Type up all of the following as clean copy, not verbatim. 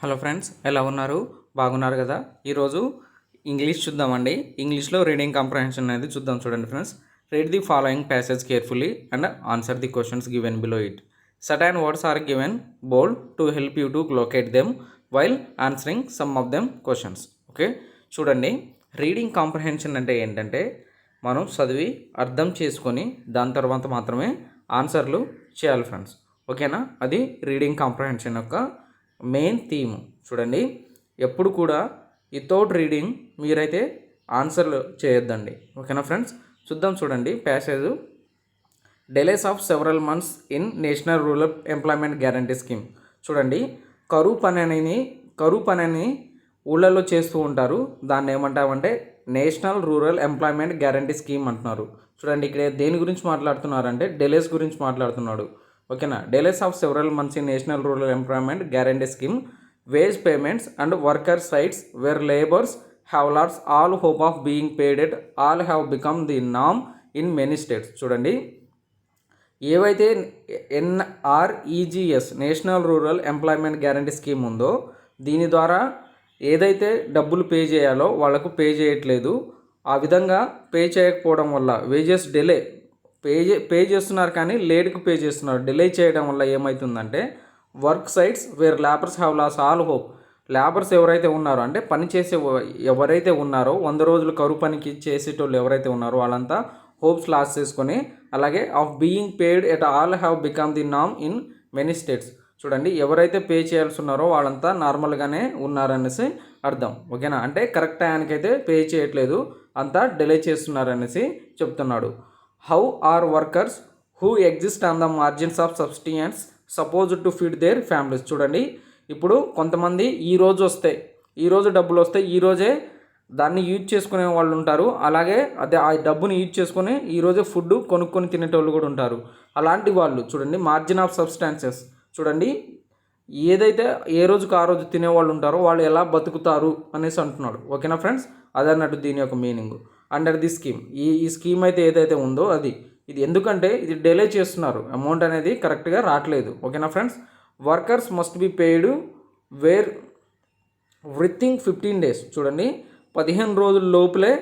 Hello friends, ఎలా ఉన్నారు? బాగున్నారు కదా? ఈరోజు ఇంగ్లీష్ చూద్దామండి. ఇంగ్లీష్లో రీడింగ్ కాంప్రహెన్షన్ అనేది చూద్దాం. చూడండి friends, read the following passage carefully and answer the questions given below it. Certain words are given bold to help you to locate them while answering some of them questions. Okay, చూడండి, reading comprehension అంటే ఏంటంటే మనం చదివి అర్థం చేసుకొని దాని తర్వాత మాత్రమే ఆన్సర్లు చేయాలి ఫ్రెండ్స్. ఓకేనా? అది రీడింగ్ కాంప్రహెన్షన్ యొక్క మెయిన్ థీమ్. చూడండి, ఎప్పుడు కూడా వితౌట్ రీడింగ్ మీరైతే ఆన్సర్లు చేయొద్దండి. ఓకేనా ఫ్రెండ్స్? చూద్దాం. చూడండి passage. Delays of several months in national rural employment guarantee scheme. చూడండి, కరువు పని ఊళ్ళల్లో చేస్తూ ఉంటారు. దాన్ని ఏమంటామంటే national rural employment guarantee scheme అంటున్నారు. చూడండి, ఇక్కడ దేని గురించి మాట్లాడుతున్నారంటే డెలేస్ గురించి మాట్లాడుతున్నాడు. ఓకేనా? డెలేస్ of several months in national rural employment guarantee scheme veg payments and worker sites where labours have lots all hope of being paid at all have become the నామ్ ఇన్ మెనీ స్టేట్స్. చూడండి, ఏవైతే NREGS national rural employment guarantee scheme ఉందో దీని ద్వారా ఏదైతే డబ్బులు pay చేయాలో వాళ్ళకు పే చేయట్లేదు. ఆ విధంగా పే చేయకపోవడం వల్ల వేజెస్ డిలే పే చేస్తున్నారు, కానీ లేట్కి పే చేస్తున్నారు. డిలే చేయడం వల్ల ఏమవుతుందంటే work sites where labours have lost all hope. Labours ఎవరైతే ఉన్నారో అంటే పని చేసే ఎవరైతే ఉన్నారో 100 రోజులు కరువు పనికి చేసేటోళ్ళు ఎవరైతే ఉన్నారో వాళ్ళంతా హోప్స్ లాస్ చేసుకొని అలాగే of being paid at all have become the నామ్ ఇన్ మెనీ స్టేట్స్. చూడండి, ఎవరైతే పే చేయాల్సి ఉన్నారో వాళ్ళంతా నార్మల్గానే ఉన్నారనేసి అర్థం. ఓకేనా? అంటే కరెక్ట్ టైంకైతే పే చేయట్లేదు, అంతా డిలే చేస్తున్నారనేసి చెప్తున్నాడు. How are workers who exist on the margins of subsistence supposed to feed their families. చూడండి, ఇప్పుడు కొంతమంది ఈరోజు డబ్బులు వస్తాయి, ఈరోజే దాన్ని యూజ్ చేసుకునే వాళ్ళు ఉంటారు. అలాగే అదే ఆ డబ్బుని యూజ్ చేసుకొని ఈరోజే ఫుడ్ కొనుక్కొని తినేటోళ్ళు కూడా ఉంటారు. అలాంటి వాళ్ళు చూడండి, మార్జిన్ ఆఫ్ సబ్స్టాన్సెస్. చూడండి, ఏదైతే ఏ రోజుకు ఆ రోజు తినేవాళ్ళు ఉంటారో వాళ్ళు ఎలా బతుకుతారు అనేసి అంటున్నాడు. ఓకేనా ఫ్రెండ్స్? అదన్నట్టు దీని యొక్క మీనింగ్. అండర్ ది స్కీమ్, ఈ స్కీమ్ అయితే ఏదైతే ఉందో ఇది ఎందుకంటే ఇది డిలే చేస్తున్నారు, అమౌంట్ అనేది కరెక్ట్గా రావట్లేదు. ఓకేనా friends? Workers must be paid where within 15 days. చూడండి, 15 రోజుల లోపలే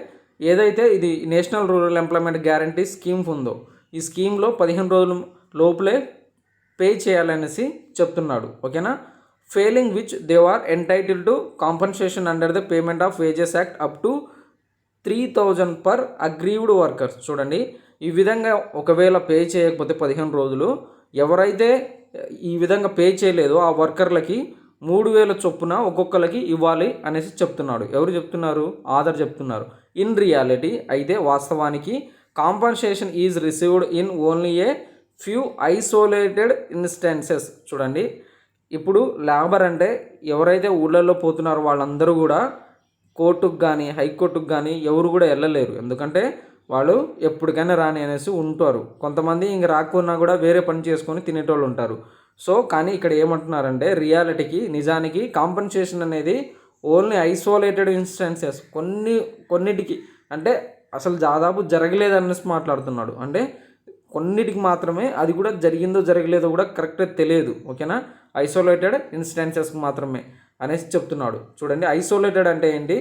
ఏదైతే ఇది national rural employment guarantee scheme ఉందో ఈ స్కీమ్లో 15 రోజుల లోపలే పే చేయాలనేసి చెప్తున్నాడు. ఓకేనా? Failing which they are entitle to compensation under the payment of wages act up to 3,000 per aggrieved workers. చూడండి, ఈ విధంగా ఒకవేళ పే చేయకపోతే 15 రోజులు ఎవరైతే ఈ విధంగా పే చేయలేదో ఆ వర్కర్లకి 3,000 చొప్పున ఒక్కొక్కరికి ఇవ్వాలి అనేసి చెప్తున్నాడు. ఎవరు చెప్తున్నారు? ఆధార్ చెప్తున్నారు. ఇన్ రియాలిటీ అయితే వాస్తవానికి compensation is received in only a few isolated instances. చూడండి, ఇప్పుడు లేబర్ అంటే ఎవరైతే ఊళ్ళల్లో పోతున్నారో వాళ్ళందరూ కూడా కోర్టుకు కానీ హైకోర్టుకు కానీ ఎవరు కూడా వెళ్ళలేరు. ఎందుకంటే వాళ్ళు ఎప్పటికైనా రాని అనేసి ఉంటారు. కొంతమంది ఇంక రాకున్నా కూడా వేరే పని చేసుకొని తినేటోళ్ళు ఉంటారు. సో కానీ ఇక్కడ ఏమంటున్నారంటే రియాలిటీకి నిజానికి కాంపన్సేషన్ అనేది ఓన్లీ ఐసోలేటెడ్ ఇన్స్టెన్సెస్ కొన్నిటికి అంటే అసలు దాదాపు జరగలేదనేసి మాట్లాడుతున్నాడు. అంటే కొన్నిటికి మాత్రమే, అది కూడా జరిగిందో జరగలేదో కూడా కరెక్ట్గా తెలియదు. ఓకేనా? ఐసోలేటెడ్ ఇన్స్టెన్సెస్కి మాత్రమే అనేసి చెప్తున్నాడు. చూడండి, ఐసోలేటెడ్ అంటే ఏంటి?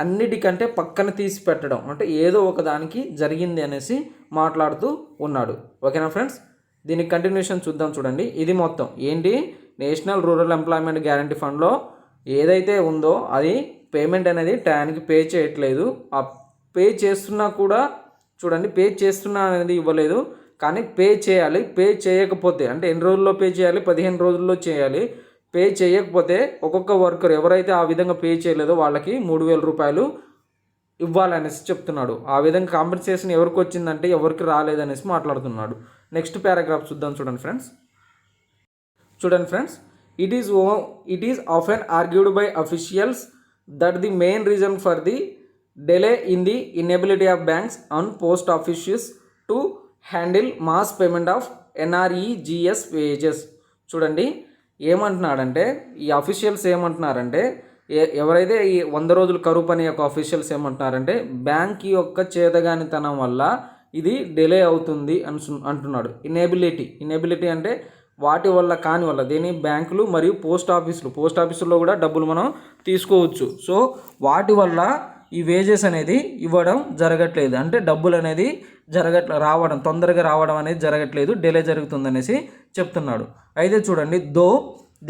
అన్నిటికంటే పక్కన తీసి పెట్టడం, అంటే ఏదో ఒక దానికి జరిగింది అనేసి మాట్లాడుతూ ఉన్నాడు. ఓకేనా ఫ్రెండ్స్? దీనికి కంటిన్యూషన్ చూద్దాం. చూడండి, ఇది మొత్తం ఏంటి? నేషనల్ రూరల్ ఎంప్లాయ్మెంట్ గ్యారంటీ ఫండ్లో ఏదైతే ఉందో అది పేమెంట్ అనేది టైంకి పే చేయట్లేదు. ఆ పే చేస్తున్నా కూడా చూడండి, పే చేస్తున్నా అనేది ఇవ్వలేదు, కానీ పే చేయాలి. పే చేయకపోతే అంటే ఎన్ని రోజుల్లో పే చేయాలి? 15 రోజుల్లో చేయాలి. పే చేయకపోతే ఒక్కొక్క వర్కర్ ఎవరైతే ఆ విధంగా పే చేయలేదో వాళ్ళకి 3,000 రూపాయలు ఇవ్వాలనేసి చెప్తున్నాడు. ఆ విధంగా కాంపెన్సేషన్ ఎవరికి వచ్చిందంటే ఎవరికి రాలేదనేసి మాట్లాడుతున్నాడు. నెక్స్ట్ పారాగ్రాఫ్ చూద్దాం. చూడండి friends, it is often argued by officials that the main reason for the delay in the inability of banks and post offices to handle mass payment of NREGS wages. చూడండి, ఏమంటున్నాడంటే ఈ officials ఏమంటున్నారంటే ఎవరైతే ఈ 100 రోజులు కరువు పని యొక్క అఫీషియల్స్ ఏమంటున్నారంటే బ్యాంక్ యొక్క చేతగానితనం వల్ల ఇది డిలే అవుతుంది అంటున్నాడు. ఇనేబిలిటీ అంటే వాటి వల్ల కాని వల్ల దేని బ్యాంకులు మరియు పోస్ట్ ఆఫీసుల్లో కూడా డబ్బులు మనం తీసుకోవచ్చు. సో వాటి వల్ల ఈ వేజెస్ అనేది ఇవ్వడం జరగట్లేదు, అంటే డబ్బులు అనేది తొందరగా రావడం అనేది జరగట్లేదు, డిలే జరుగుతుందనేసి చెప్తున్నాడు. అయితే చూడండి, though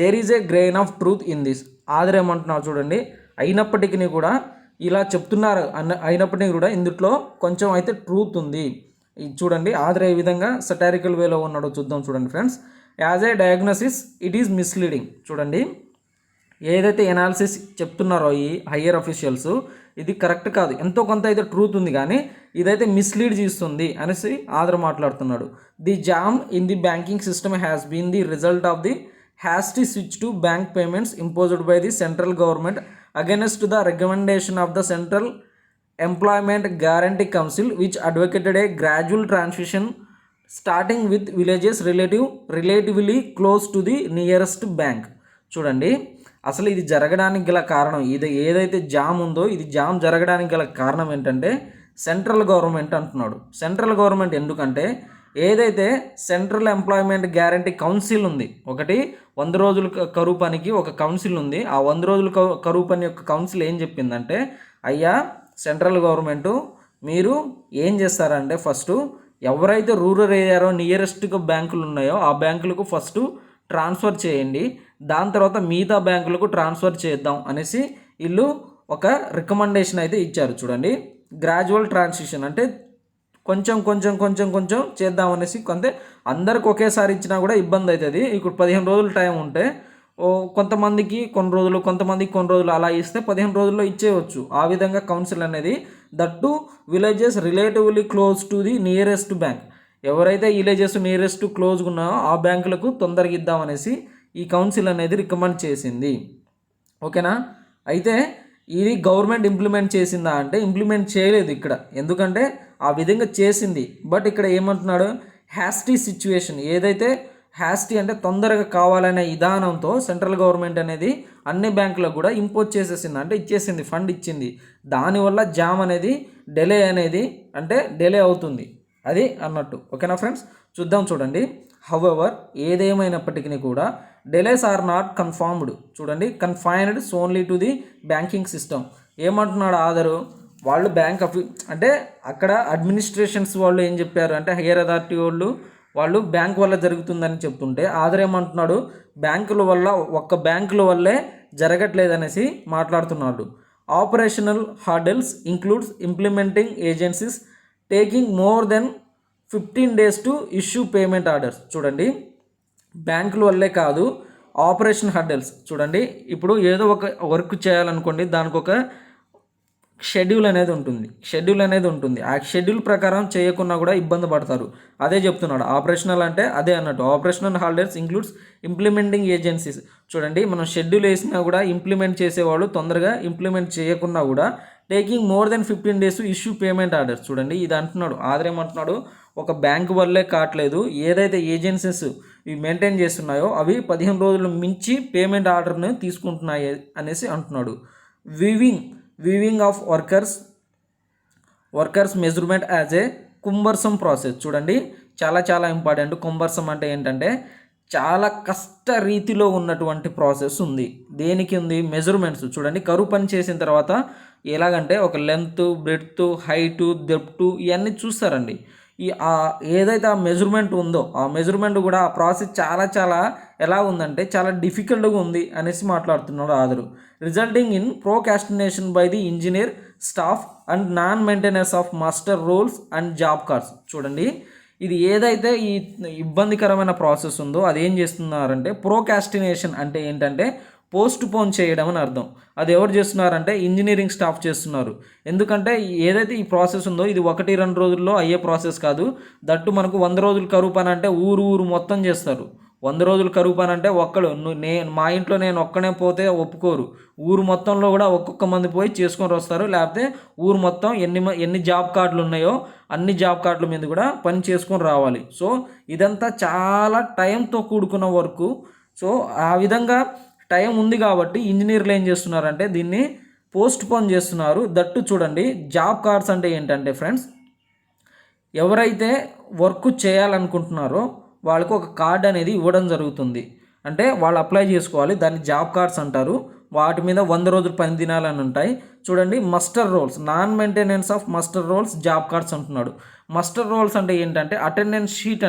there is a grain of truth in this. Author ఏమంటున్నారు చూడండి, అయినప్పటికీ కూడా ఇలా చెప్తున్నారు అయినప్పటికీ కూడా ఇందులో కొంచెం అయితే ట్రూత్ ఉంది. చూడండి ఆదర్ ఏ విధంగా సటారికల్ వేలో ఉన్నాడో చూద్దాం. చూడండి friends, as a diagnosis it is misleading. చూడండి, ఏదైతే ఎనాలిసిస్ చెప్తున్నారో ఈ హయ్యర్ అఫీషియల్స్, ఇది కరెక్ట్ కాదు, ఎంతో కొంత అయితే ట్రూత్ ఉంది కానీ ఇదైతే మిస్లీడ్ చేస్తుంది అనేసి ఆదర్ మాట్లాడుతున్నాడు. The jam in the banking system has been the result of the hasty switch to bank payments imposed by the central government against the recommendation of the Central Employment Guarantee Council, which advocated a gradual transition starting with villages relatively close to the nearest bank. చూడండి, అసలు ఇది జరగడానికి గల కారణం, ఇది ఏదైతే jam ఉందో ఇది జామ్ జరగడానికి గల కారణం ఏంటంటే సెంట్రల్ గవర్నమెంట్ అంటున్నాడు. సెంట్రల్ గవర్నమెంట్ ఎందుకంటే ఏదైతే సెంట్రల్ ఎంప్లాయ్మెంట్ గ్యారంటీ కౌన్సిల్ ఉంది, ఒకటి 100 రోజుల కరువు పనికి ఒక కౌన్సిల్ ఉంది. ఆ 100 రోజుల కరువు పని యొక్క కౌన్సిల్ ఏం చెప్పిందంటే, అయ్యా సెంట్రల్ గవర్నమెంటు మీరు ఏం చేస్తారంటే ఫస్ట్ ఎవరైతే రూరల్ ఏరియాలో నియరెస్ట్గా బ్యాంకులు ఉన్నాయో ఆ బ్యాంకులకు ఫస్ట్ ట్రాన్స్ఫర్ చేయండి, దాని తర్వాత మిగతా బ్యాంకులకు ట్రాన్స్ఫర్ చేద్దాం అనేసి వీళ్ళు ఒక రికమెండేషన్ అయితే ఇచ్చారు. చూడండి, గ్రాడ్యువల్ ట్రాన్సిషన్ అంటే కొంచెం చేద్దామనేసి, అందరికి ఒకేసారి ఇచ్చినా కూడా ఇబ్బంది అవుతుంది. ఇప్పుడు 15 రోజులు టైం ఉంటే కొంతమందికి కొన్ని రోజులు అలా ఇస్తే 15 రోజుల్లో ఇచ్చేయవచ్చు. ఆ విధంగా కౌన్సిల్ అనేది that villages relatively close to the nearest bank, ఎవరైతే విలేజెస్ నియరెస్ట్ క్లోజ్గా ఉన్నాయో ఆ బ్యాంకులకు తొందరగా ఇద్దామనేసి ఈ కౌన్సిల్ అనేది రికమెండ్ చేసింది. ఓకేనా? అయితే ఇది గవర్నమెంట్ ఇంప్లిమెంట్ చేసిందా అంటే ఇంప్లిమెంట్ చేయలేదు ఇక్కడ, ఎందుకంటే ఆ విధంగా చేసింది. బట్ ఇక్కడ ఏమంటున్నాడు, హ్యాస్టీ సిచ్యువేషన్, ఏదైతే హ్యాస్టీ అంటే తొందరగా కావాలనే విధానంతో సెంట్రల్ గవర్నమెంట్ అనేది అన్ని బ్యాంకులకు కూడా ఇంపోజ్ చేసేసింది, అంటే ఇచ్చేసింది, ఫండ్ ఇచ్చింది. దానివల్ల జామ్ అనేది డిలే అవుతుంది అది అన్నట్టు. ఓకేనా ఫ్రెండ్స్, చూడండి. హౌఎవర్ ఏదేమైనప్పటికీ కూడా delays are not confined solely to the banking system. ఏమంటున్నాడు ఆదరు, వాళ్ళు అంటే అక్కడ అడ్మినిస్ట్రేషన్స్ వాళ్ళు ఏం చెప్పారు అంటే హైయర్ అథారిటీ వాళ్ళు బ్యాంక్ వల్ల జరుగుతుందని చెప్తుంటే ఆదర్ ఏమంటున్నాడు, ఒక్క బ్యాంకుల వల్లే జరగట్లేదనేసి మాట్లాడుతున్నాడు. Operational hurdles includes implementing agencies taking more than 15 days to issue payment orders. చూడండి, బ్యాంకుల వల్లే కాదు, ఆపరేషన్ హర్డల్స్. చూడండి, ఇప్పుడు ఏదో ఒక వర్క్ చేయాలనుకోండి, దానికి ఒక షెడ్యూల్ అనేది ఉంటుంది. ఆ షెడ్యూల్ ప్రకారం చేయకున్నా కూడా ఇబ్బంది పడతారు. అదే చెప్తున్నాడు, ఆపరేషనల్ అంటే అదే అన్నట్టు. Operational holidays includes implementing agencies. చూడండి, మనం షెడ్యూల్ వేసినా కూడా ఇంప్లిమెంట్ చేసేవాళ్ళు తొందరగా ఇంప్లిమెంట్ చేయకున్నా కూడా taking more than 15 days issue payment orders. చూడండి, ఇది అంటున్నాడు ఆదరేమంటున్నాడు, ఒక బ్యాంకు వల్లే కావట్లేదు, ఏదైతే ఏజెన్సీస్ ఇవి మెయింటైన్ చేస్తున్నాయో అవి 15 రోజులు మించి పేమెంట్ ఆర్డర్ని తీసుకుంటున్నాయి అనేసి అంటున్నాడు. Weaving of workers measurement as a cumbersome process. చూడండి, చాలా ఇంపార్టెంట్. కుంబర్సమ్ అంటే ఏంటంటే చాలా కష్ట రీతిలో ఉన్నటువంటి ప్రాసెస్ ఉంది. దేనికి ఉంది? మెజర్మెంట్స్. చూడండి, కరువు పని చేసిన తర్వాత ఎలాగంటే ఒక లెంత్, బ్రెడ్త్, హైటు, డెప్త్ ఇవన్నీ చూస్తారండి. ఏదైతే ఆ మెజర్మెంట్ ఉందో ఆ మెజర్మెంట్ కూడా ఆ ప్రాసెస్ చాలా ఎలా ఉందంటే చాలా డిఫికల్ట్గా ఉంది అనేసి మాట్లాడుతున్నాడు author. Resulting in procrastination by the engineer staff and non maintenance of master rolls and job cards. చూడండి, ఇది ఏదైతే ఈ ఇబ్బందికరమైన ప్రాసెస్ ఉందో అది ఏం చేస్తున్నారంటే ప్రోకాస్టినేషన్ అంటే ఏంటంటే పోస్ట్ పోన్ చేయడం అని అర్థం. అది ఎవరు చేస్తున్నారంటే ఇంజనీరింగ్ స్టాఫ్ చేస్తున్నారు. ఎందుకంటే ఏదైతే ఈ ప్రాసెస్ ఉందో ఇది 1-2 రోజుల్లో అయ్యే ప్రాసెస్ కాదు. దట్టు మనకు 100 రోజులు కరువు పని అంటే ఊరు మొత్తం చేస్తారు. 100 రోజులు కరువు పని అంటే మా ఇంట్లో నేను ఒక్కనే పోతే ఒప్పుకోరు. ఊరు మొత్తంలో కూడా ఒక్కొక్క మంది పోయి చేసుకొని వస్తారు. లేకపోతే ఊరు మొత్తం ఎన్ని జాబ్ కార్డులు ఉన్నాయో అన్ని జాబ్ కార్డుల మీద కూడా పని చేసుకొని రావాలి. సో ఇదంతా చాలా టైంతో కూడుకున్న వర్క్. సో ఆ విధంగా టైం ఉంది కాబట్టి ఇంజనీర్లు ఏం చేస్తున్నారంటే దీన్ని పోస్ట్ పోన్ చేస్తున్నారు. దట్టు చూడండి, జాబ్ కార్డ్స్ అంటే ఏంటంటే ఫ్రెండ్స్, ఎవరైతే వర్క్ చేయాలనుకుంటున్నారో వాళ్ళకు ఒక కార్డ్ అనేది ఇవ్వడం జరుగుతుంది. అంటే వాళ్ళు అప్లై చేసుకోవాలి, దాన్ని జాబ్ కార్డ్స్ అంటారు. వాటి మీద 100 రోజులు పని దినాలని ఉంటాయి. చూడండి, muster rolls, non maintenance of muster rolls job cards అంటున్నాడు. మస్టర్ రోల్స్ అంటే ఏంటంటే అటెండెన్స్ షీట్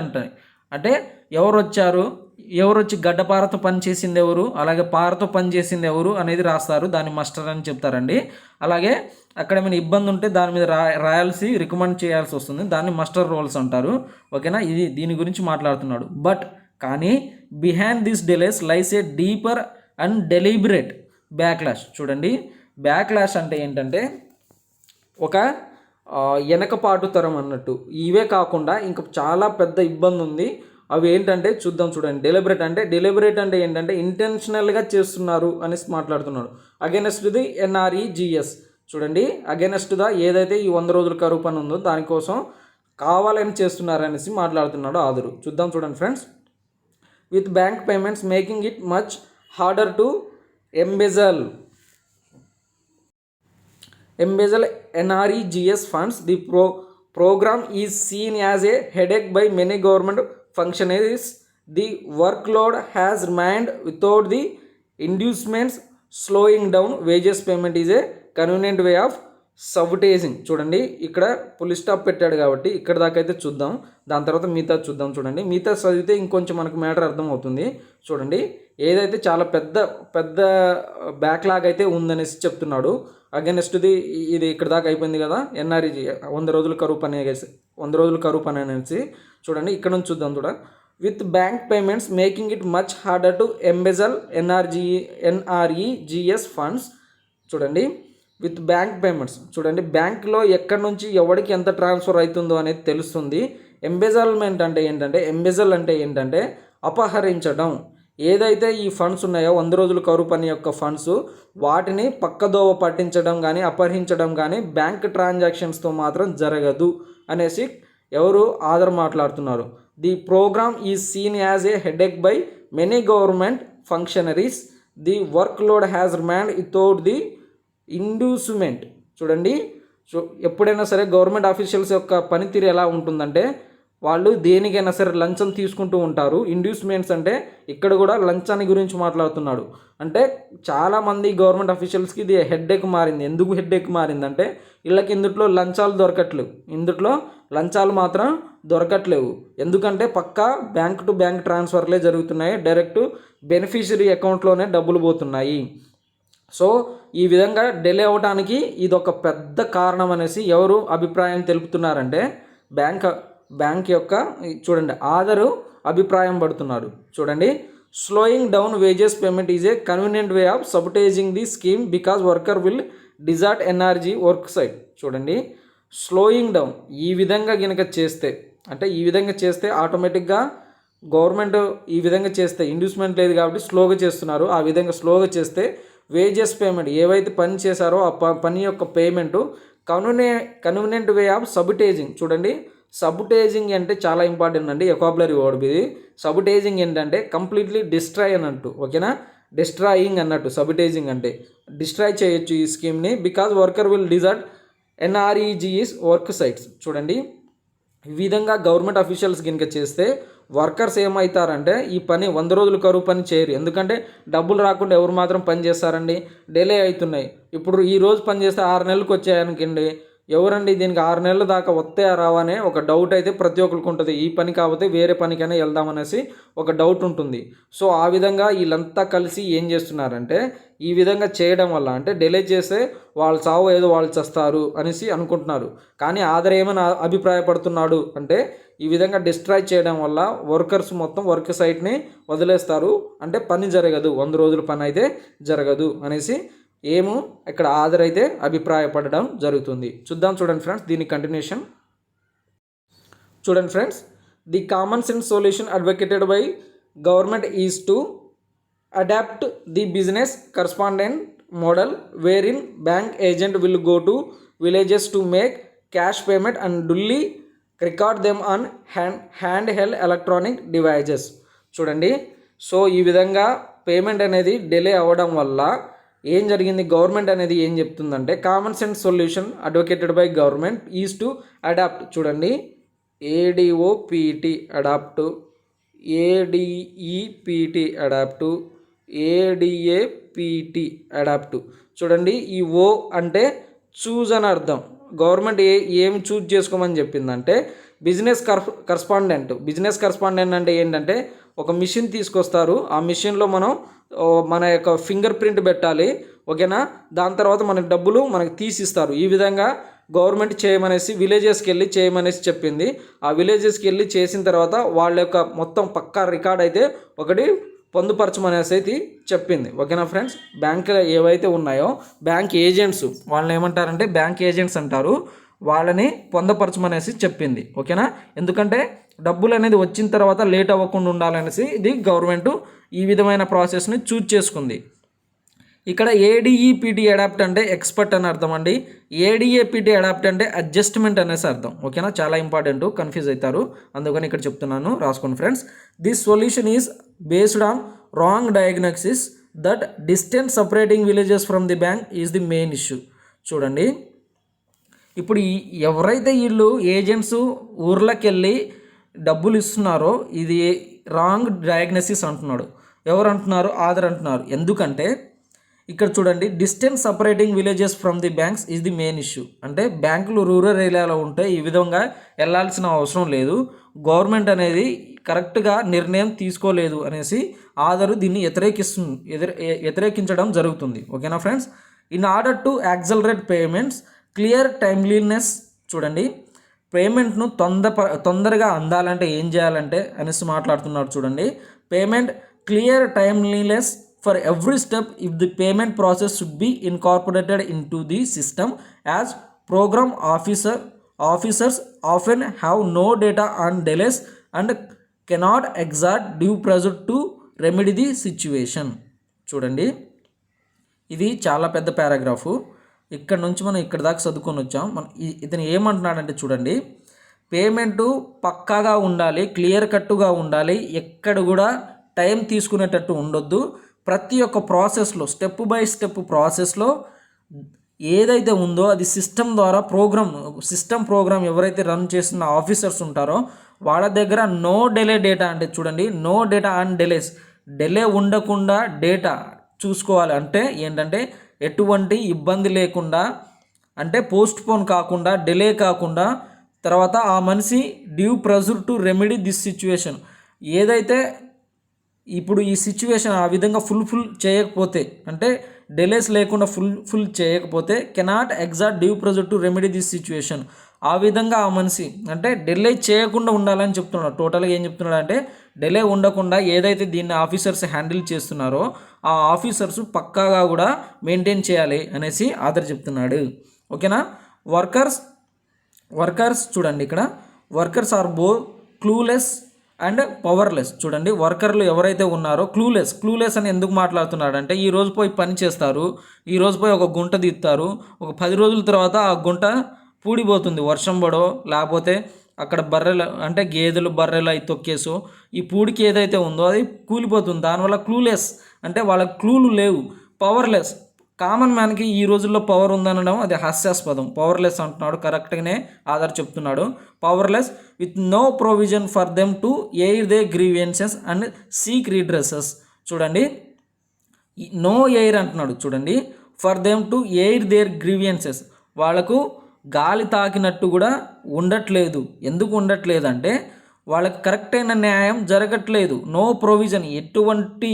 అంటే ఎవరు వచ్చి గడ్డపారతో పని చేసింది ఎవరు, అలాగే పారతో పని చేసింది ఎవరు అనేది రాస్తారు, దాన్ని మస్టర్ అని చెప్తారండి. అలాగే అక్కడ ఏమైనా ఇబ్బంది ఉంటే దాని మీద రాయాల్సి రికమెండ్ చేయాల్సి వస్తుంది, దాన్ని మస్టర్ రోల్స్ అంటారు. ఓకేనా, దీని గురించి మాట్లాడుతున్నాడు. కానీ behind this delays lies a deeper and deliberate backlash. చూడండి, బ్యాక్లాష్ అంటే ఏంటంటే ఒక వెనకపాటు తరం అన్నట్టు. ఇవే కాకుండా ఇంకా చాలా పెద్ద ఇబ్బంది ఉంది. అవి ఏంటంటే చూద్దాం. చూడండి, డెలిబరేట్ అంటే ఏంటంటే ఇంటెన్షనల్గా చేస్తున్నారు అనేసి మాట్లాడుతున్నాడు. Against the NREGS. చూడండి, అగైనెస్ట్ ఏదైతే ఈ 100 రోజుల కరువు పని ఉందో దానికోసం కావాలని చేస్తున్నారు అనేసి మాట్లాడుతున్నాడు ఆదురు. చూద్దాం. చూడండి friends, with bank payments making it much harder to embezzle NREGS funds. The program is seen as a headache by many government functionaries. The workload has remained without the inducements. Slowing down wages payment is a convenient way of సబ్టేజింగ్. చూడండి, ఇక్కడ పులి stop పెట్టాడు కాబట్టి ఇక్కడ దాకా అయితే చూద్దాం, దాని తర్వాత మిగతా చూద్దాం. చూడండి, మిగతా చదివితే ఇంకొంచెం మనకు మ్యాటర్ అర్థం అవుతుంది. చూడండి, ఏదైతే చాలా పెద్ద బ్యాక్లాగ్ అయితే ఉందనేసి చెప్తున్నాడు. అగైనెస్ట్ ఇది ఇక్కడ దాకా అయిపోయింది కదా, NREG 100 రోజుల కరువు పని అనేసి. చూడండి, ఇక్కడ నుంచి చూద్దాం. With bank payments making it much harder to embezzle NREGS funds. చూడండి, విత్ బ్యాంక్ పేమెంట్స్. చూడండి, బ్యాంక్లో ఎక్కడి నుంచి ఎవరికి ఎంత ట్రాన్స్ఫర్ అవుతుందో అనేది తెలుస్తుంది. ఎంబెజల్ అంటే ఏంటంటే అపహరించడం. ఏదైతే ఈ ఫండ్స్ ఉన్నాయో 100 రోజుల కరువు పని యొక్క ఫండ్స్, వాటిని పక్కదోవ పట్టించడం కానీ అపహరించడం కానీ బ్యాంక్ ట్రాన్సాక్షన్స్తో మాత్రం జరగదు అనేసి ఎవరు ఆధార్ మాట్లాడుతున్నారు. The programme is seen as a headache by many government functionaries. The work load has remained without the inducement. చూడండి, ఎప్పుడైనా సరే గవర్నమెంట్ ఆఫీషియల్స్ యొక్క పనితీరు ఎలా ఉంటుందంటే వాళ్ళు దేనికైనా సరే లంచం తీసుకుంటూ ఉంటారు. ఇండ్యూస్మెంట్స్ అంటే ఇక్కడ కూడా లంచాన్ని గురించి మాట్లాడుతున్నాడు. అంటే చాలామంది గవర్నమెంట్ ఆఫీషియల్స్కి ఇది హెడ్ఏక్ మారింది. ఎందుకు హెడ్ఏక్ మారిందంటే వీళ్ళకి ఇందులో లంచాలు మాత్రం దొరకట్లేవు. ఎందుకంటే పక్కా బ్యాంక్ టు బ్యాంక్ ట్రాన్స్ఫర్లే జరుగుతున్నాయి, డైరెక్ట్ బెనిఫిషరీ అకౌంట్లోనే డబ్బులు పోతున్నాయి. సో ఈ విధంగా డిలే అవడానికి ఇదొక పెద్ద కారణం అనేసి ఎవరు అభిప్రాయం తెలుపుతున్నారంటే బ్యాంక్ యొక్క చూడండి ఆధారు అభిప్రాయం పడుతున్నారు. చూడండి, slowing down wages payment is a convenient way of sabotaging the scheme because worker will desert NRG work site. చూడండి, స్లోయింగ్ డౌన్ ఈ విధంగా చేస్తే ఆటోమేటిక్గా గవర్నమెంట్ ఈ విధంగా చేస్తే ఇండ్యూస్మెంట్ లేదు కాబట్టి స్లోగా చేస్తున్నారు. ఆ విధంగా స్లోగా చేస్తే వేజెస్ పేమెంట్ ఏవైతే పని చేశారో ఆ పని యొక్క పేమెంటు కన్వీనియంట్ వే ఆఫ్ సబ్టేజింగ్. చూడండి, సబ్టేజింగ్ అంటే చాలా ఇంపార్టెంట్ అండి, ఎకాబులరీ వర్డ్ ఇది. సబ్టేజింగ్ ఏంటంటే కంప్లీట్లీ డిస్ట్రాయ్ అన్నట్టు. ఓకేనా, డిస్ట్రాయింగ్ అన్నట్టు సబ్టేజింగ్ అంటే డిస్ట్రాయ్ చేయొచ్చు ఈ స్కీమ్ని. Because worker will desert NREGS work sites. చూడండి, ఈ విధంగా గవర్నమెంట్ అఫీషియల్స్ కనుక చేస్తే వర్కర్స్ ఏమవుతారంటే ఈ పని 100 రోజుల కరువు పని చేయరు. ఎందుకంటే డబ్బులు రాకుండా ఎవరు మాత్రం పని చేస్తారండి, డిలే అవుతున్నాయి. ఇప్పుడు ఈ రోజు పని చేస్తే 6 నెలలకు వచ్చాయనుకోండి, ఎవరండి దీనికి 6 నెలల దాకా వస్తాయా రావా అనే ఒక డౌట్ అయితే ప్రతి ఒక్కరికి ఉంటుంది. ఈ పని కాకపోతే వేరే పనికైనా వెళ్దామనేసి ఒక డౌట్ ఉంటుంది. సో ఆ విధంగా వీళ్ళంతా కలిసి ఏం చేస్తున్నారంటే ఈ విధంగా చేయడం వల్ల అంటే డిలే చేస్తే వాళ్ళు సావు ఏదో వాళ్ళు చేస్తారు అనేసి అనుకుంటున్నారు. కానీ ఆధార్ ఏమైనా అభిప్రాయపడుతున్నాడు అంటే ఈ విధంగా డిస్ట్రాయ్ చేయడం వల్ల వర్కర్స్ మొత్తం వర్క్ సైట్ని వదిలేస్తారు, అంటే పని జరగదు, 100 రోజుల పని అయితే జరగదు అనేసి ఇక్కడ ఆధార్ అయితే అభిప్రాయపడడం జరుగుతుంది. చూడండి ఫ్రెండ్స్, దీని కంటిన్యూషన్ చూడండి friends. The common sense solution advocated by government is to adopt the business correspondent model where in bank agent will go to villages to make cash payment and duly record them on hand held electronic devices. చూడండి, so ఈ విధంగా payment అనేది delay అవ్వడం వల్ల ఏం జరిగింది, government అనేది ఏం చెప్తుందంటే common sense solution advocated by government is to adopt. చూడండి, ADOPT adopt A D E P T adept, A D A P T adapt. చూడండి, ఈ ఓ అంటే చూజ్ అని అర్థం. గవర్నమెంట్ ఏం చూజ్ చేసుకోమని చెప్పిందంటే బిజినెస్ కరస్పాండెంట్ అంటే ఏంటంటే ఒక మిషన్ తీసుకొస్తారు. ఆ మిషన్లో మనం మన యొక్క ఫింగర్ ప్రింట్ పెట్టాలి, ఓకేనా. దాని తర్వాత మనకి డబ్బులు మనకి తీసిస్తారు. ఈ విధంగా గవర్నమెంట్ చేయమనేసి విలేజెస్కి వెళ్ళి చేయమనేసి చెప్పింది. ఆ విలేజెస్కి వెళ్ళి చేసిన తర్వాత వాళ్ళ యొక్క మొత్తం పక్కా రికార్డ్ అయితే ఒకటి పొందుపరచమనేసి అయితే చెప్పింది, ఓకేనా ఫ్రెండ్స్. బ్యాంకులు ఏవైతే ఉన్నాయో బ్యాంక్ ఏజెంట్స్, వాళ్ళని ఏమంటారంటే బ్యాంక్ ఏజెంట్స్ అంటారు, వాళ్ళని పొందపరచమనేసి చెప్పింది, ఓకేనా. ఎందుకంటే డబ్బులు అనేది వచ్చిన తర్వాత లేట్ అవ్వకుండా ఉండాలనేసి ఇది గవర్నమెంట్ ఈ విధమైన ప్రాసెస్ని చూజ్ చేసుకుంది. ఇక్కడ ఏడిఈపిటి అడాప్ట్ అంటే ఎక్స్పర్ట్ అని అర్థం అండి. ఏడిఏపిటి అడాప్ట్ అంటే అడ్జస్ట్మెంట్ అనేసి అర్థం, ఓకేనా. చాలా ఇంపార్టెంట్, కన్ఫ్యూజ్ అవుతారు, అందుకని ఇక్కడ చెప్తున్నాను, రాసుకోండి friends. This solution is based on wrong diagnosis that distance separating villages from the bank is the main issue. చూడండి, ఇప్పుడు ఎవరైతే వీళ్ళు ఏజెంట్స్ ఊర్లోకి వెళ్ళి డబ్బులు ఇస్తున్నారో ఇది రాంగ్ డయాగ్నోసిస్ అంటున్నాడు. ఎవరు అంటున్నారు? ఆధార్ అంటున్నారు. ఎందుకంటే ఇక్కడ చూడండి, distance separating villages from the banks is the main issue. అంటే బ్యాంకులు రూరల్ ఏరియాలో ఉంటే ఈ విధంగా వెళ్ళాల్సిన అవసరం లేదు, గవర్నమెంట్ అనేది కరెక్ట్గా నిర్ణయం తీసుకోలేదు అనేసి ఆధారు దీన్ని వ్యతిరేకించడం జరుగుతుంది, ఓకేనా friends. In order to accelerate payments, clear timeliness. చూడండి, పేమెంట్ను తొందరగా అందాలంటే ఏం చేయాలంటే అనేసి మాట్లాడుతున్నారు. చూడండి, payment clear timeliness for every step if the payment process should be incorporated into the system as program officers often have no data on delays and cannot exert due pressure to remedy the situation. చూడండి, ఇది చాలా పెద్ద paragraph. ఇక్కడ నుంచి మనం ఇక్కడ దాకా చదువుకొని వచ్చాం. ఇతను ఏమంటున్నాడంటే చూడండి, పేమెంటు పక్కాగా ఉండాలి, క్లియర్ కట్టుగా ఉండాలి, ఎక్కడ కూడా టైం తీసుకునేటట్టు ఉండొద్దు. ప్రతి ఒక్క ప్రాసెస్లో స్టెప్ బై స్టెప్ ప్రాసెస్లో ఏదైతే ఉందో అది సిస్టమ్ ద్వారా సిస్టమ్ ప్రోగ్రామ్ ఎవరైతే రన్ చేస్తున్న ఆఫీసర్స్ ఉంటారో వాళ్ళ దగ్గర నో డిలే డేటా, అంటే చూడండి, no data and delays, delay ఉండకుండా డేటా చూసుకోవాలి. అంటే ఏంటంటే ఎటువంటి ఇబ్బంది లేకుండా, అంటే పోస్ట్ పోన్ కాకుండా, డిలే కాకుండా, తర్వాత ఆ మనిషి due pressure to remedy this situation. ఏదైతే ఇప్పుడు ఈ సిచ్యువేషన్ ఆ విధంగా ఫుల్ చేయకపోతే, అంటే డిలేస్ లేకుండా ఫుల్ చేయకపోతే cannot exact due pressure to remedy this situation. ఆ విధంగా ఆ మనిషి అంటే డిలే చేయకుండా ఉండాలని చెప్తున్నాడు. టోటల్గా ఏం చెప్తున్నాడు అంటే డిలే ఉండకుండా ఏదైతే దీన్ని ఆఫీసర్స్ హ్యాండిల్ చేస్తున్నారో ఆ ఆఫీసర్స్ పక్కాగా కూడా మెయింటైన్ చేయాలి అనేసి ఆధార్ చెప్తున్నాడు, ఓకేనా. వర్కర్స్ చూడండి, ఇక్కడ workers are both clueless and powerless. చూడండి, వర్కర్లు ఎవరైతే ఉన్నారో క్లూలెస్ అని ఎందుకు మాట్లాడుతున్నాడంటే ఈ రోజు పోయి పని చేస్తారు, ఈ రోజు పోయి ఒక గుంట తీస్తారు, ఒక 10 రోజుల తర్వాత ఆ గుంట పూడిపోతుంది, వర్షం పడో లేకపోతే అక్కడ బర్రెలు అంటే గేదెలు బర్రెలు అవి తొక్కేసో ఈ పూడికి ఏదైతే ఉందో అది కూలిపోతుంది. దానివల్ల క్లూలెస్ అంటే వాళ్ళకి క్లూలు లేవు. పవర్లెస్, కామన్ మ్యాన్కి ఈ రోజుల్లో పవర్ ఉందనడం అది హాస్యాస్పదం. పవర్లెస్ అంటున్నాడు, కరెక్ట్గానే ఆధార్ చెప్తున్నాడు. Powerless with no provision for them to air they grievances and seek redresses. చూడండి, నో ఎయిర్ అంటున్నాడు. చూడండి, for them to air their grievances, వాళ్ళకు గాలి తాకినట్టు కూడా ఉండట్లేదు. ఎందుకు ఉండట్లేదు అంటే వాళ్ళకి కరెక్ట్ అయిన న్యాయం జరగట్లేదు. నో ప్రొవిజన్, ఎటువంటి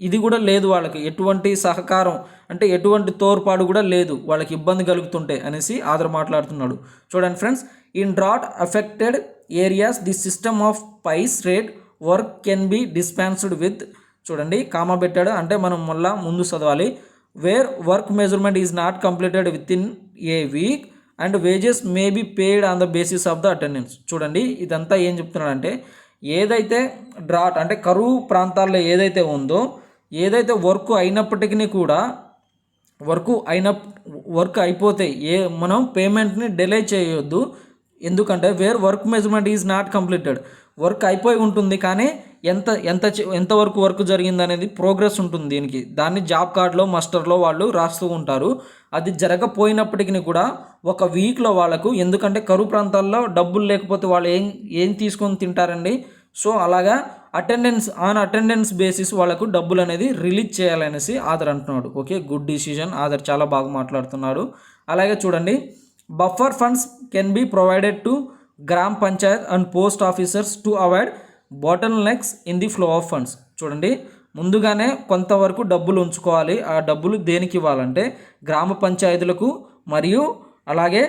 ఇది కూడా లేదు వాళ్ళకి, ఎటువంటి సహకారం అంటే ఎటువంటి తోడ్పాటు కూడా లేదు, వాళ్ళకి ఇబ్బంది కలుగుతుంటే అనేసి ఆధార్ మాట్లాడుతున్నాడు. చూడండి friends, in drought affected areas the system of piece rate work can be dispensed with. చూడండి, కామా పెట్టాడు అంటే మనం మళ్ళా ముందు చదవాలి. Where work measurement is not completed within a week and wages may be paid on the basis of the attendance. చూడండి, ఇదంతా ఏం చెప్తున్నాడంటే ఏదైతే డ్రాట్ అంటే కరువు ప్రాంతాల్లో ఏదైతే ఉందో, ఏదైతే వర్క్ అయినప్పటికీ కూడా వర్క్ అయిపోతే మనం పేమెంట్ని డిలే చేయొద్దు. ఎందుకంటే where work measurement is not completed, work అయిపోయి ఉంటుంది కానీ ఎంతవరకు వర్క్ జరిగింది అనేది ప్రోగ్రెస్ ఉంటుంది దీనికి. దాన్ని జాబ్ కార్డులో మస్టర్లో వాళ్ళు రాస్తూ ఉంటారు. అది జరగపోయినప్పటికీ కూడా ఒక వీక్లో వాళ్ళకు, ఎందుకంటే కరువు ప్రాంతాల్లో డబ్బులు లేకపోతే వాళ్ళు ఏం తీసుకొని తింటారండి. సో అలాగా అటెండెన్స్ బేసిస్ వాళ్ళకు డబ్బులు అనేది రిలీజ్ చేయాలనేసి ఆధార్ అంటున్నాడు. ఓకే, గుడ్ డిసిజన్, ఆధార్ చాలా బాగా మాట్లాడుతున్నాడు. అలాగే చూడండి, buffer funds can be provided to gram panchayat and post officers to avoid bottle necks in the flow of funds. చూడండి, ముందుగానే కొంతవరకు డబ్బులు ఉంచుకోవాలి. ఆ డబ్బులు దేనికి ఇవ్వాలంటే గ్రామ పంచాయతీలకు మరియు అలాగే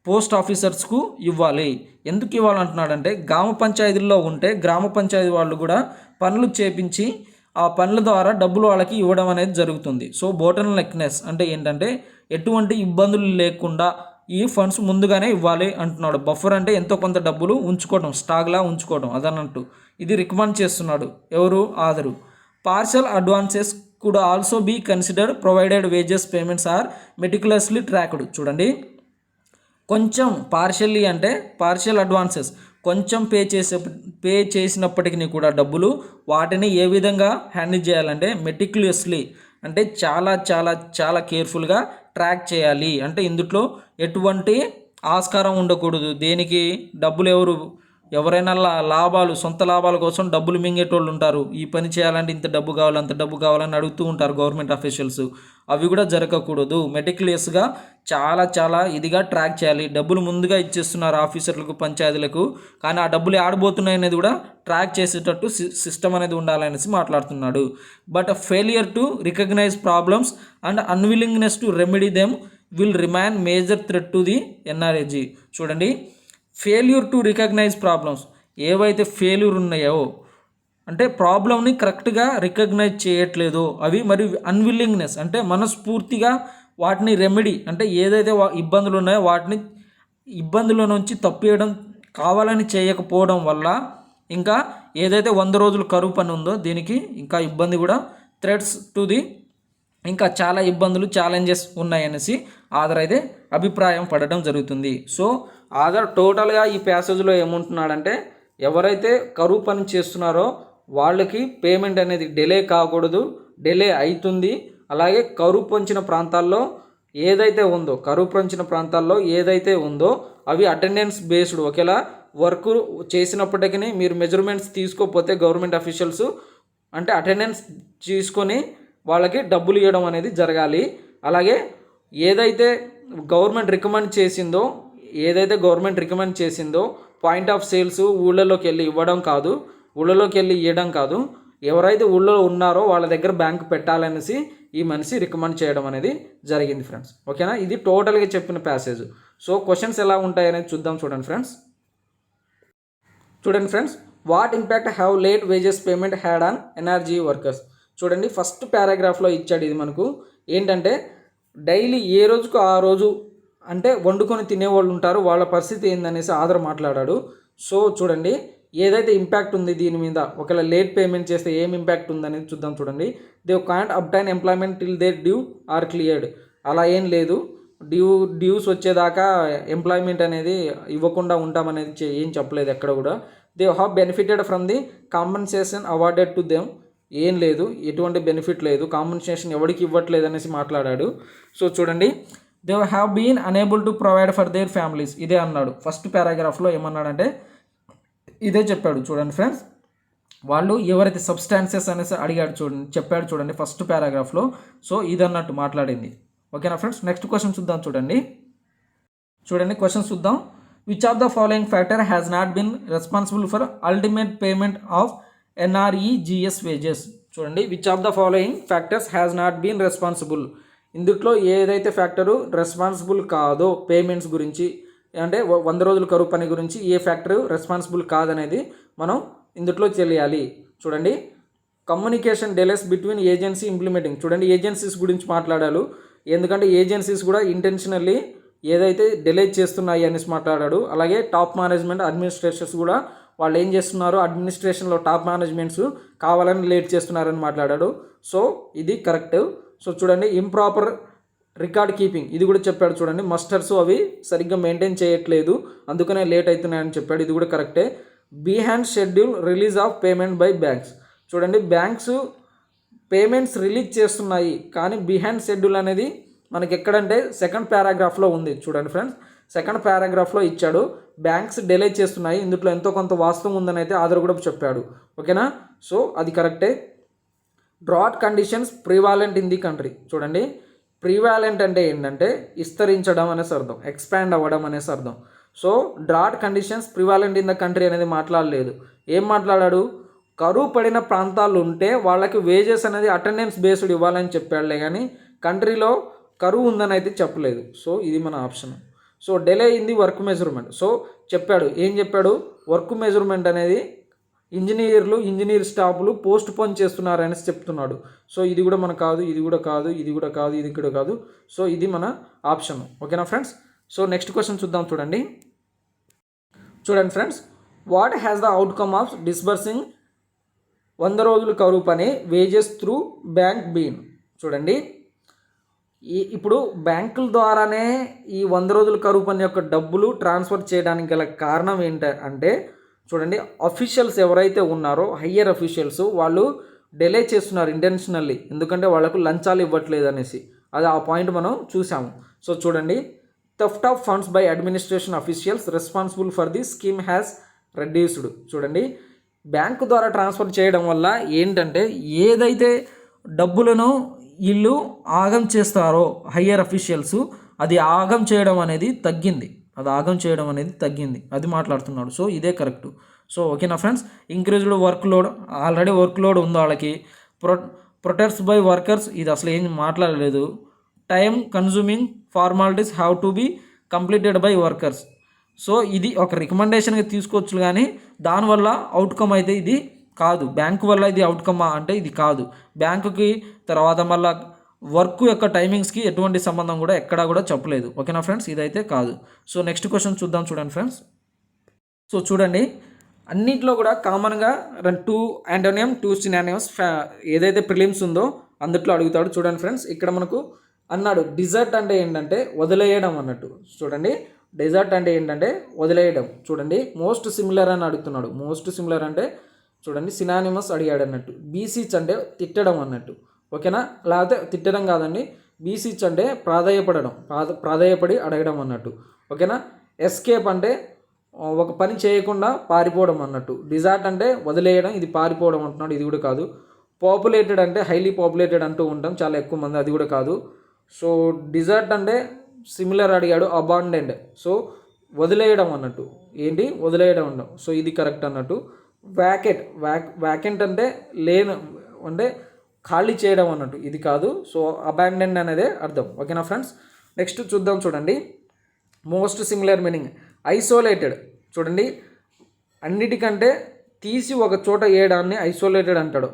పోస్ట్ ఆఫీసర్స్కు ఇవ్వాలి. ఎందుకు ఇవ్వాలంటున్నాడంటే గ్రామ పంచాయతీల్లో ఉంటే గ్రామ పంచాయతీ వాళ్ళు కూడా పనులు చేపించి ఆ పనుల ద్వారా డబ్బులు వాళ్ళకి ఇవ్వడం అనేది జరుగుతుంది. సో బాటల్ నెక్నెస్ అంటే ఏంటంటే ఎటువంటి ఇబ్బందులు లేకుండా ఈ ఫండ్స్ ముందుగానే ఇవ్వాలి అంటున్నాడు. బఫర్ అంటే ఎంతో కొంత డబ్బులు ఉంచుకోవడం, స్టాక్లా ఉంచుకోవడం అదన్నట్టు. ఇది రికమెండ్ చేస్తున్నాడు ఎవరు, author. Partial advances could also be considered provided wages payments are meticulously tracked. చూడండి, కొంచెం పార్షియల్లీ అంటే పార్షియల్ అడ్వాన్సెస్ కొంచెం పే చేసినప్పటికీ కూడా డబ్బులు వాటిని ఏ విధంగా హ్యాండిల్ చేయాలంటే మెటిక్యులస్లీ అంటే చాలా చాలా చాలా కేర్ఫుల్గా ట్రాక్ చేయాలి. అంటే ఇందులో ఎటువంటి ఆస్కారం ఉండకూడదు. దేనికి డబ్బులు ఎవరైనా సొంత లాభాల కోసం డబ్బులు మింగేటోళ్ళు ఉంటారు. ఈ పని చేయాలంటే ఇంత డబ్బు కావాలి, అంత డబ్బు కావాలని అడుగుతూ ఉంటారు గవర్నమెంట్ అఫీషియల్స్. అవి కూడా జరగకూడదు. మెటిక్యులస్గా చాలా చాలా ఇదిగా ట్రాక్ చేయాలి. డబ్బులు ముందుగా ఇచ్చేస్తున్నారు ఆఫీసర్లకు, పంచాయతీలకు, కానీ ఆ డబ్బులు ఆడబోతున్నాయి అనేది కూడా ట్రాక్ చేసేటట్టు సిస్టమ్ అనేది ఉండాలనేసి మాట్లాడుతున్నాడు. But failure to recognise problems and unwillingness to remedy them will remain major threat to the NREGA. చూడండి, ఫెయిల్యూర్ టు రికగ్నైజ్ ప్రాబ్లమ్స్ ఏవైతే ఫెయిల్యూర్ ఉన్నాయో అంటే ప్రాబ్లమ్ని కరెక్ట్గా రికగ్నైజ్ చేయట్లేదో అవి, మరియు అన్విల్లింగ్నెస్ అంటే మనస్ఫూర్తిగా వాటిని రెమెడీ అంటే ఏదైతే ఇబ్బందులు ఉన్నాయో వాటిని ఇబ్బందుల నుంచి తప్పియడం కావాలని చేయకపోవడం వల్ల ఇంకా ఏదైతే 100 రోజులు కరువు పని ఉందో దీనికి ఇంకా ఇబ్బంది కూడా థ్రెట్స్ టు ది ఇంకా చాలా ఇబ్బందులు ఛాలెంజెస్ ఉన్నాయనేసి ఆధార్ అయితే అభిప్రాయం పడడం జరుగుతుంది. సో ఆధార్ టోటల్గా ఈ ప్యాసేజ్లో ఏమంటున్నాడంటే ఎవరైతే కరువు పని చేస్తున్నారో వాళ్ళకి పేమెంట్ అనేది డిలే కాకూడదు, డిలే అవుతుంది. అలాగే కరువు పొంచిన ప్రాంతాల్లో ఏదైతే ఉందో అవి అటెండెన్స్ బేస్డ్ ఒకేలా వర్క్ చేసినప్పటికీ మీరు మెజర్మెంట్స్ తీసుకోకపోతే గవర్నమెంట్ అఫీషియల్స్ అంటే అటెండెన్స్ తీసుకొని వాళ్ళకి డబ్బులు ఇవ్వడం అనేది జరగాలి. అలాగే ఏదైతే గవర్నమెంట్ రికమెండ్ చేసిందో పాయింట్ ఆఫ్ సేల్స్ ఊళ్ళలోకి వెళ్ళి ఇవ్వడం కాదు, ఇవ్వడం కాదు, ఎవరైతే ఊళ్ళో ఉన్నారో వాళ్ళ దగ్గర బ్యాంకు పెట్టాలనేసి ఈ మనిషి రికమెండ్ చేయడం అనేది జరిగింది ఫ్రెండ్స్. ఓకేనా, ఇది టోటల్గా చెప్పిన ప్యాసేజ్. సో క్వశ్చన్స్ ఎలా ఉంటాయనేది చూద్దాం. చూడండి friends, what impact have late wages payment had on NRG workers. చూడండి, ఫస్ట్ పారాగ్రాఫ్లో ఇచ్చాడు. ఇది మనకు ఏంటంటే డైలీ ఏ రోజుకు ఆ రోజు అంటే వండుకొని తినేవాళ్ళు ఉంటారు, వాళ్ళ పరిస్థితి ఏందనేసి ఆధార్ మాట్లాడాడు. సో చూడండి, ఏదైతే ఇంపాక్ట్ ఉంది దీని మీద, ఒకవేళ లేట్ పేమెంట్ చేస్తే ఏం ఇంపాక్ట్ ఉందనేది చూద్దాం. చూడండి, they can't obtain employment till their due are cleared. అలా ఏం లేదు, డ్యూస్ వచ్చేదాకా ఎంప్లాయ్మెంట్ అనేది ఇవ్వకుండా ఉంటామనేది ఏం చెప్పలేదు ఎక్కడ కూడా. They have benefited from the compensation awarded to them. ఏం లేదు, ఎటువంటి బెనిఫిట్ లేదు, కాంపన్సేషన్ ఎవరికి ఇవ్వట్లేదు అనేసి మాట్లాడాడు. సో చూడండి, they have been unable to provide for their families. ఇదే అన్నాడు ఫస్ట్ పారాగ్రాఫ్లో. ఏమన్నాడంటే ఇదే చెప్పాడు. చూడండి ఫ్రెండ్స్, వాళ్ళు ఎవరైతే సబ్స్టాన్సెస్ అనేసి చెప్పాడు చూడండి ఫస్ట్ పారాగ్రాఫ్లో. సో ఇదన్నట్టు మాట్లాడింది. ఓకేనా ఫ్రెండ్స్, నెక్స్ట్ క్వశ్చన్ చూద్దాం. చూడండి క్వశ్చన్ చూద్దాం. Which of the following factor has not been responsible for ultimate payment of NREGS wages. చూడండి, which of the following factors has not been responsible. ఇందులో ఏదైతే ఫ్యాక్టరు రెస్పాన్సిబుల్ కాదో payments గురించి అంటే 100 రోజుల కరువు పని గురించి ఏ ఫ్యాక్టరు రెస్పాన్సిబుల్ కాదనేది మనం ఇందులో తెలియాలి. చూడండి, కమ్యూనికేషన్ డెలేస్ బిట్వీన్ ఏజెన్సీ ఇంప్లిమెంటింగ్. చూడండి, ఏజెన్సీస్ గురించి మాట్లాడాడు. ఎందుకంటే ఏజెన్సీస్ కూడా ఇంటెన్షనల్లీ ఏదైతే డిలే చేస్తున్నాయి అనేసి మాట్లాడాడు. అలాగే టాప్ మేనేజ్మెంట్ అడ్మినిస్ట్రేషన్స్ కూడా వాళ్ళు ఏం చేస్తున్నారు, అడ్మినిస్ట్రేషన్లో టాప్ మేనేజ్మెంట్స్ కావాలని లేట్ చేస్తున్నారని మాట్లాడాడు. సో ఇది కరెక్ట్. సో చూడండి, ఇంప్రాపర్ రికార్డ్ కీపింగ్ ఇది కూడా చెప్పాడు. చూడండి, మస్టర్స్ అవి సరిగ్గా మెయింటైన్ చేయట్లేదు, అందుకనే లేట్ అవుతున్నాయని చెప్పాడు. ఇది కూడా కరెక్టే. Behind schedule release of payment by banks. చూడండి, బ్యాంక్స్ పేమెంట్స్ రిలీజ్ చేస్తున్నాయి కానీ బిహైండ్ షెడ్యూల్ అనేది మనకి ఎక్కడంటే సెకండ్ పారాగ్రాఫ్లో ఉంది. చూడండి ఫ్రెండ్స్, సెకండ్ పారాగ్రాఫ్లో ఇచ్చాడు. బ్యాంక్స్ డిలే చేస్తున్నాయి, ఇందులో ఎంతో కొంత వాస్తవం ఉందని అయితే ఆధార్ కూడా చెప్పాడు. ఓకేనా, సో అది కరెక్టే. Drought conditions prevalent in the country. చూడండి, ప్రివాలెంట్ అంటే ఏంటంటే విస్తరించడం అనేసి అర్థం, ఎక్స్పాండ్ అవ్వడం అనేసి అర్థం. So drought conditions prevalent in the country అనేది మాట్లాడలేదు. ఏం మాట్లాడాడు, కరువు పడిన ప్రాంతాలు ఉంటే వాళ్ళకి వేజెస్ అనేది అటెండెన్స్ బేస్డ్ ఇవ్వాలని చెప్పాడులే, కానీ కంట్రీలో కరువు ఉందని అయితే చెప్పలేదు. సో ఇది మన option. So delay in the work measurement. So చెప్పాడు, ఏం చెప్పాడు, వర్క్ మెజర్మెంట్ అనేది ఇంజనీర్ స్టాఫ్లు పోస్ట్ పోన్ చేస్తున్నారు అనేసి చెప్తున్నాడు. సో ఇది కూడా మన కాదు, ఇది కూడా కాదు, ఇది కూడా కాదు, ఇది కూడా కాదు. సో ఇది మన ఆప్షన్. ఓకేనా ఫ్రెండ్స్. సో నెక్స్ట్ క్వశ్చన్ చూద్దాం. చూడండి friends, what has the outcome of disbursing 100 రోజులు కరువు పని వేజెస్ త్రూ బ్యాంక్ బీన్. చూడండి, ఇప్పుడు బ్యాంకుల ద్వారానే ఈ 100 రోజుల కరువు పని యొక్క డబ్బులు ట్రాన్స్ఫర్ చేయడానికి గల కారణం ఏంటంటే, చూడండి, అఫీషియల్స్ ఎవరైతే ఉన్నారో హయ్యర్ అఫీషియల్స్ వాళ్ళు డిలే చేస్తున్నారు ఇంటెన్షనల్లీ, ఎందుకంటే వాళ్ళకు లంచాలు ఇవ్వట్లేదు అనేసి. అది ఆ పాయింట్ మనం చూసాము. సో చూడండి, theft of funds by administration officials responsible for the scheme has reduced. చూడండి, బ్యాంకు ద్వారా ట్రాన్స్ఫర్ చేయడం వల్ల ఏంటంటే ఏదైతే డబ్బులను వీళ్ళు ఆగం చేస్తారో హయ్యర్ అఫీషియల్స్, అది ఆగం చేయడం అనేది తగ్గింది, అది మాట్లాడుతున్నాడు. సో ఇదే కరెక్ట్. సో ఓకేనా friends. Increased work load, already work load ఉంది వాళ్ళకి. ప్రొటెక్ట్స్ బై వర్కర్స్, ఇది అసలు ఏం మాట్లాడలేదు. Time consuming formalities have to be completed by workers. So ఇది ఒక రికమెండేషన్గా తీసుకోవచ్చు, కానీ దానివల్ల అవుట్కమ్ అయితే ఇది కాదు. బ్యాంకు వల్ల ఇది అవుట్కమా అంటే ఇది కాదు. బ్యాంకుకి తర్వాత మళ్ళీ వర్క్ యొక్క టైమింగ్స్కి ఎటువంటి సంబంధం కూడా ఎక్కడా కూడా చెప్పలేదు. ఓకేనా ఫ్రెండ్స్, ఇదైతే కాదు. సో నెక్స్ట్ క్వశ్చన్ చూద్దాం. చూడండి ఫ్రెండ్స్. సో చూడండి, అన్నింటిలో కూడా కామన్గా 2 యాంటోనియం 2 సినానిమ్స్ ఏదైతే ప్రిలిమ్స్ ఉందో అందుట్లో అడుగుతాడు. చూడండి ఫ్రెండ్స్, ఇక్కడ మనకు అన్నాడు డిజర్ట్ అంటే ఏంటంటే వదిలేయడం అన్నట్టు. చూడండి, డెజర్ట్ అంటే ఏంటంటే వదిలేయడం. చూడండి, మోస్ట్ సిమిలర్ అని అడుగుతున్నాడు. మోస్ట్ సిమిలర్ అంటే చూడండి సినానిమస్ అడిగాడు అన్నట్టు. బీసీచ్ అంటే తిట్టడం అన్నట్టు. ఓకేనా, లేకపోతే తిట్టడం కాదండి, బీసీచ్ అంటే ప్రాధాయపడి అడగడం అన్నట్టు. ఓకేనా, ఎస్కేప్ అంటే ఒక పని చేయకుండా పారిపోవడం అన్నట్టు. డిజార్ట్ అంటే వదిలేయడం, ఇది పారిపోవడం అంటున్నాడు, ఇది కూడా కాదు. పాపులేటెడ్ అంటే హైలీ పాపులేటెడ్ అంటూ ఉంటాం, చాలా ఎక్కువ మంది, అది కూడా కాదు. సో డిజర్ట్ అంటే సిమిలర్ అడిగాడు, అబాండెంట్. సో వదిలేయడం అన్నట్టు, ఏంటి వదిలేయడం ఉండడం. సో ఇది కరెక్ట్ అన్నట్టు. వ్యాకెంట్ అంటే అంటే ఖాళీ చేయడం అన్నట్టు, ఇది కాదు. సో అబాండెంట్ అనేదే అర్థం. ఓకేనా ఫ్రెండ్స్. నెక్స్ట్ చూద్దాం. చూడండి, మోస్ట్ సిమిలర్ మీనింగ్ ఐసోలేటెడ్. చూడండి, అన్నిటికంటే తీసి ఒక చోట వేయడాన్ని ఐసోలేటెడ్ అంటాడు.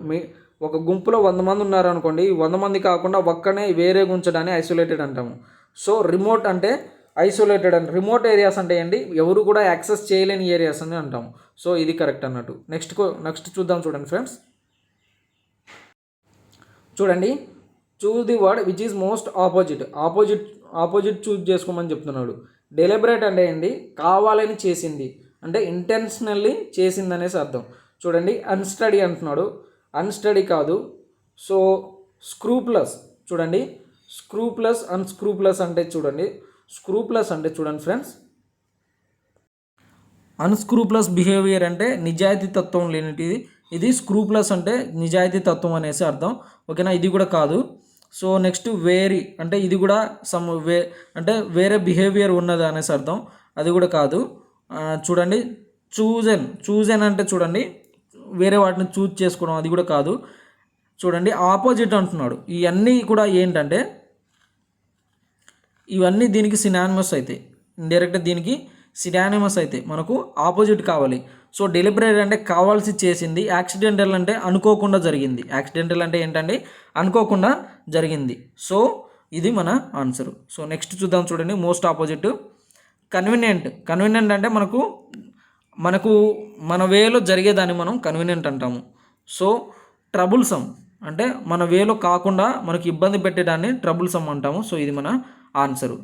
ఒక గుంపులో 100 మంది ఉన్నారనుకోండి, 100 మంది కాకుండా ఒక్కనే వేరే ఉంచడాన్ని ఐసోలేటెడ్ అంటాము. సో రిమోట్ అంటే ఐసోలేటెడ్ అని. రిమోట్ ఏరియాస్ అంటే ఏంటి, ఎవరు కూడా యాక్సెస్ చేయలేని ఏరియాస్ అని అంటాము. సో ఇది కరెక్ట్ అన్నట్టు. నెక్స్ట్ చూద్దాం. చూడండి ఫ్రెండ్స్. చూడండి, choose the word which is most opposite choose చేసుకోమని చెప్తున్నాడు. డెలిబరేట్ అంటే ఏంటి, కావాలని చేసింది అంటే ఇంటెన్షనల్లీ చేసింది అనేసి అర్థం. చూడండి, అన్స్టడీ అంటున్నాడు, అన్స్టడీ కాదు. సో స్క్రూప్లస్. చూడండి, స్క్రూప్లస్ అన్స్క్రూప్లస్ అంటే చూడండి, స్క్రూప్లస్ అంటే చూడండి ఫ్రెండ్స్, అన్స్క్రూప్లస్ బిహేవియర్ అంటే నిజాయితీ తత్వం లేనిటిది. ఇది స్క్రూప్లస్ అంటే నిజాయితీ తత్వం అనేసి అర్థం. ఓకేనా, ఇది కూడా కాదు. సో నెక్స్ట్ వేరీ అంటే ఇది కూడా అంటే వేరే బిహేవియర్ ఉన్నది అనేసి అర్థం, అది కూడా కాదు. చూడండి, చూజన్ అంటే చూడండి వేరే వాటిని చూజ్ చేసుకోవడం, అది కూడా కాదు. చూడండి, ఆపోజిట్ అంటున్నాడు. ఇవన్నీ కూడా ఏంటంటే ఇవన్నీ దీనికి సినానిమస్ అయితే, ఇండైరెక్ట్గా దీనికి సినానిమస్ అయితే మనకు ఆపోజిట్ కావాలి. సో డెలిబరేట్ అంటే కావాల్సి చేసింది, యాక్సిడెంటల్ అంటే అనుకోకుండా జరిగింది. యాక్సిడెంటల్ అంటే ఏంటండి, అనుకోకుండా జరిగింది. సో ఇది మన ఆన్సర్. సో నెక్స్ట్ చూద్దాం. చూడండి, మోస్ట్ ఆపోజిట్ కన్వీనియంట్ అంటే మనకు మన వేలో జరిగేదాన్ని మనం కన్వీనియంట్ అంటాము. సో ట్రబుల్సమ్ అంటే మన వేలో కాకుండా మనకి ఇబ్బంది పెట్టేదాన్ని ట్రబుల్సమ్ అంటాము. సో ఇది మన ఆన్సరు.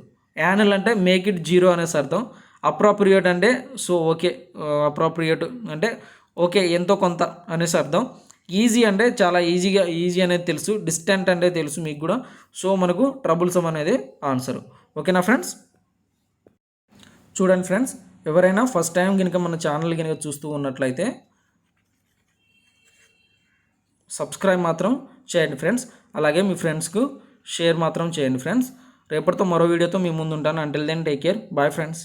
యానల్ అంటే మేక్ ఇట్ జీరో అనేసి అర్థం. అప్రాప్రియేట్ అంటే సో ఓకే, అప్రాప్రియేట్ అంటే ఓకే ఎంతో కొంత అనేసి అర్థం. ఈజీ అంటే చాలా ఈజీ అనేది తెలుసు. డిస్టెంట్ అంటే తెలుసు మీకు కూడా. సో మనకు ట్రబుల్సమ్ అనేది ఆన్సరు. ఓకేనా ఫ్రెండ్స్. చూడండి ఫ్రెండ్స్, ఎవరైనా ఫస్ట్ టైం కనుక మన ఛానల్ కనుక చూస్తూ ఉన్నట్లయితే సబ్స్క్రైబ్ మాత్రం చేయండి ఫ్రెండ్స్. అలాగే మీ ఫ్రెండ్స్కు షేర్ మాత్రం చేయండి ఫ్రెండ్స్. రేపటితో మరో వీడియోతో మీ ముందు ఉంటాను. Until then take care. Bye friends.